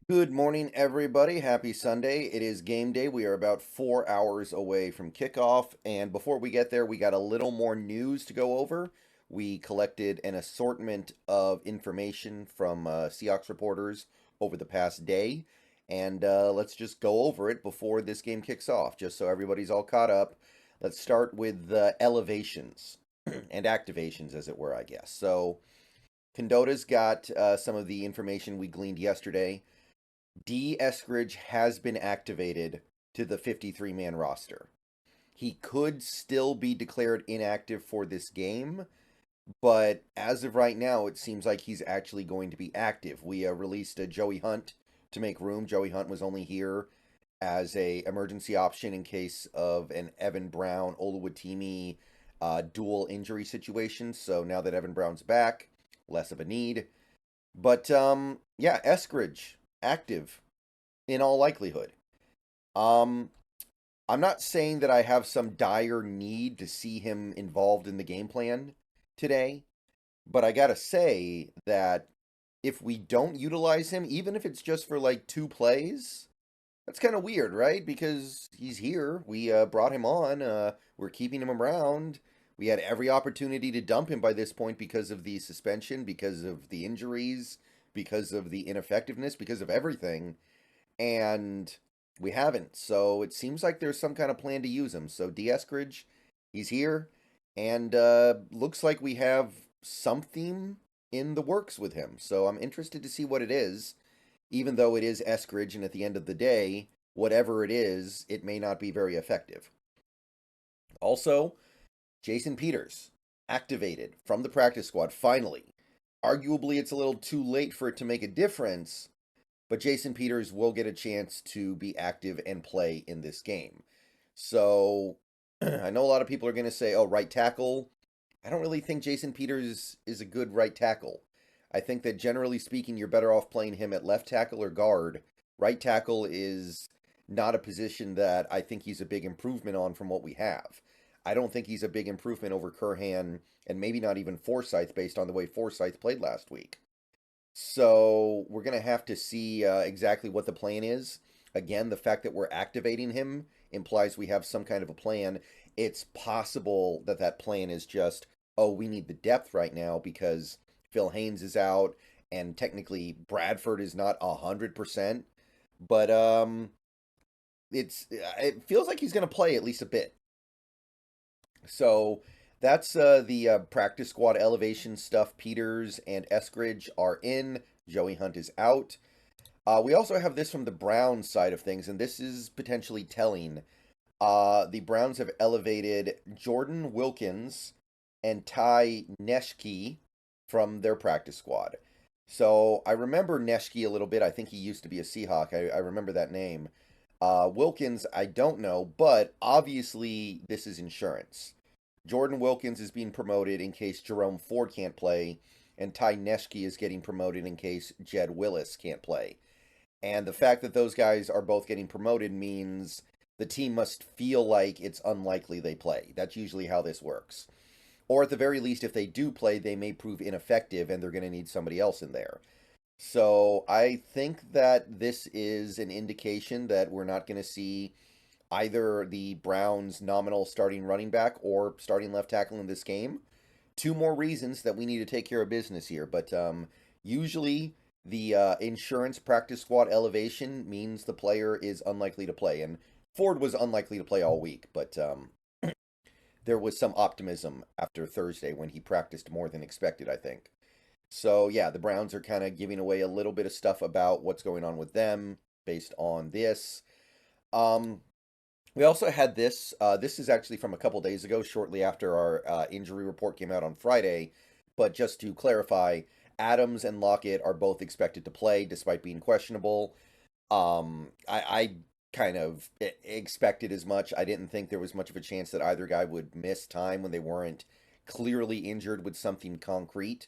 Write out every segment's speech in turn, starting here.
Good morning, everybody. Happy Sunday. It is game day. We are about 4 hours away from kickoff. And before we get there, we got a little more news to go over. We collected an assortment of information from Seahawks reporters over the past day. And let's just go over it before this game kicks off, just so everybody's all caught up. Let's start with the elevations and activations, as it were, I guess. So, Condota's got some of the information we gleaned yesterday. Eskridge has been activated to the 53-man roster. He could still be declared inactive for this game, but as of right now, it seems like he's actually going to be active. We released a Joey Hunt to make room. Joey Hunt was only here as a emergency option in case of an Evan Brown Oluwatimi dual injury situation. So now that Evan Brown's back, less of a need. But yeah, Eskridge active in all likelihood. Um, I'm not saying that I have some dire need to see him involved in the game plan today, but I gotta say that if we don't utilize him, even if it's just for like 2 plays, that's kind of weird, right? Because he's here. We brought him on. We're keeping him around. We had every opportunity to dump him by this point because of the suspension, because of the injuries, because of the ineffectiveness, because of everything. And we haven't. So it seems like there's some kind of plan to use him. So Eskridge, he's here, and looks like we have something in the works with him. So I'm interested to see what it is, even though it is Eskridge, and at the end of the day, whatever it is, it may not be very effective. Also, Jason Peters, activated from the practice squad, finally. Arguably, it's a little too late for it to make a difference, but Jason Peters will get a chance to be active and play in this game. So I know a lot of people are going to say, oh, right tackle. I don't really think Jason Peters is a good right tackle. I think that generally speaking, you're better off playing him at left tackle or guard. Right tackle is not a position that I think he's a big improvement on from what we have. I don't think he's a big improvement over Curhan and maybe not even Forsyth based on the way Forsyth played last week. So we're going to have to see exactly what the plan is. Again, the fact that we're activating him implies we have some kind of a plan. It's possible that that plan is just, oh, we need the depth right now because Phil Haynes is out and technically Bradford is not 100%. But it feels like he's going to play at least a bit. So that's the practice squad elevation stuff. Peters and Eskridge are in. Joey Hunt is out. We also have this from the Browns side of things, and this is potentially telling. The Browns have elevated Jordan Wilkins and Ty Neshke from their practice squad. So I remember Neshke a little bit. I think he used to be a Seahawk. I remember that name. Wilkins, I don't know, but obviously this is insurance. Jordan Wilkins is being promoted in case Jerome Ford can't play, and Ty Neshke is getting promoted in case Jed Willis can't play. And the fact that those guys are both getting promoted means the team must feel like it's unlikely they play. That's usually how this works. Or at the very least, if they do play, they may prove ineffective and they're going to need somebody else in there. So I think that this is an indication that we're not going to see either the Browns' nominal starting running back or starting left tackle in this game. Two more reasons that we need to take care of business here. But usually the insurance practice squad elevation means the player is unlikely to play. And Ford was unlikely to play all week, but there was some optimism after Thursday when he practiced more than expected, I think. So yeah, the Browns are kind of giving away a little bit of stuff about what's going on with them based on this. Um, we also had this. This is actually from a couple days ago, shortly after our injury report came out on Friday. But just to clarify, Adams and Lockett are both expected to play despite being questionable. I kind of expected as much. I didn't think there was much of a chance that either guy would miss time when they weren't clearly injured with something concrete.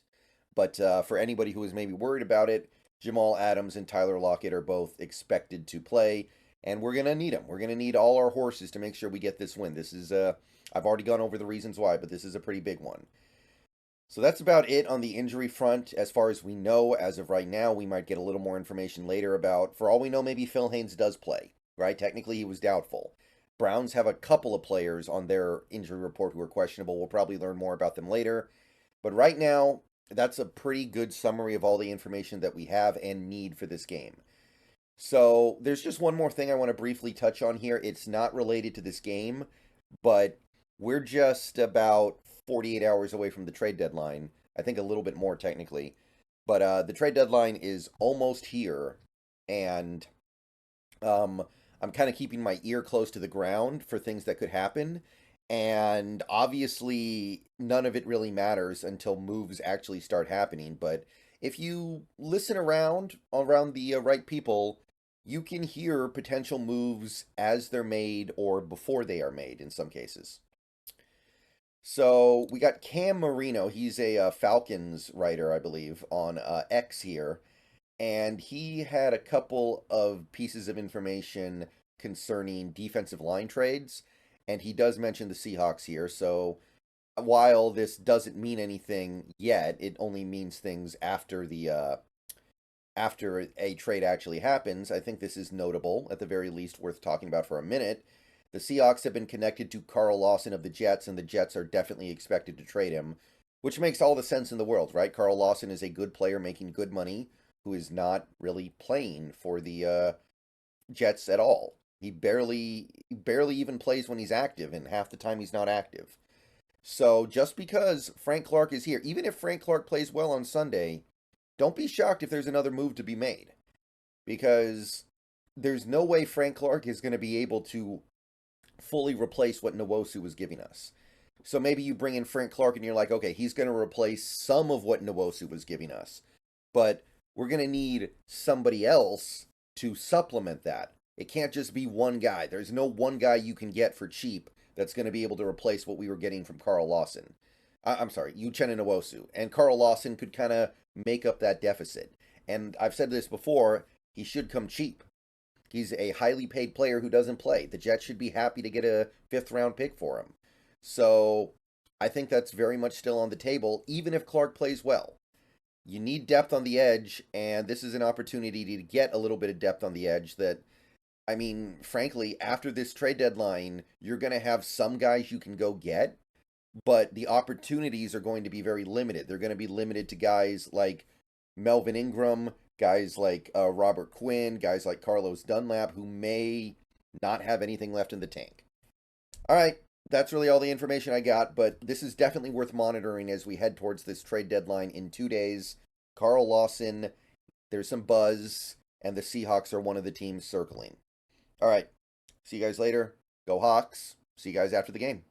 But for anybody who was maybe worried about it, Jamal Adams and Tyler Lockett are both expected to play, and we're gonna need them. We're gonna need all our horses to make sure we get this win. This is I've already gone over the reasons why, but this is a pretty big one. So that's about it on the injury front as far as we know as of right now. We might get a little more information later about, for all we know, maybe Phil Haynes does play, right? Technically, he was doubtful. Browns have a couple of players on their injury report who are questionable. We'll probably learn more about them later. But right now, that's a pretty good summary of all the information that we have and need for this game. So there's just one more thing I want to briefly touch on here. It's not related to this game, but we're just about 48 hours away from the trade deadline. I think a little bit more technically. But the trade deadline is almost here, and um, I'm kind of keeping my ear close to the ground for things that could happen. And obviously, none of it really matters until moves actually start happening. But if you listen around the right people, you can hear potential moves as they're made or before they are made in some cases. So we got Cam Marino. He's a Falcons writer, I believe, on X here, and he had a couple of pieces of information concerning defensive line trades, and he does mention the Seahawks here. So while this doesn't mean anything yet, it only means things after a trade actually happens. I think this is notable, at the very least, worth talking about for a minute. The Seahawks have been connected to Carl Lawson of the Jets, and the Jets are definitely expected to trade him, which makes all the sense in the world, right? Carl Lawson is a good player making good money who is not really playing for the Jets at all. He barely even plays when he's active, and half the time he's not active. So just because Frank Clark is here, even if Frank Clark plays well on Sunday, don't be shocked if there's another move to be made, because there's no way Frank Clark is going to be able to fully replace what Nwosu was giving us. So maybe you bring in Frank Clark and you're like, okay, he's going to replace some of what Nwosu was giving us, but we're going to need somebody else to supplement that. It can't just be one guy. There's no one guy you can get for cheap that's going to be able to replace what we were getting from Carl Lawson. I'm sorry, Uchenna Nwosu. And Carl Lawson could kind of make up that deficit. And I've said this before, he should come cheap. He's a highly paid player who doesn't play. The Jets should be happy to get a fifth round pick for him. So I think that's very much still on the table, even if Clark plays well. You need depth on the edge, and this is an opportunity to get a little bit of depth on the edge that, I mean, frankly, after this trade deadline, you're going to have some guys you can go get, but the opportunities are going to be very limited. They're going to be limited to guys like Melvin Ingram, guys like Robert Quinn, guys like Carlos Dunlap, who may not have anything left in the tank. All right, that's really all the information I got, but this is definitely worth monitoring as we head towards this trade deadline in 2 days. Carl Lawson, there's some buzz, and the Seahawks are one of the teams circling. All right, see you guys later. Go Hawks. See you guys after the game.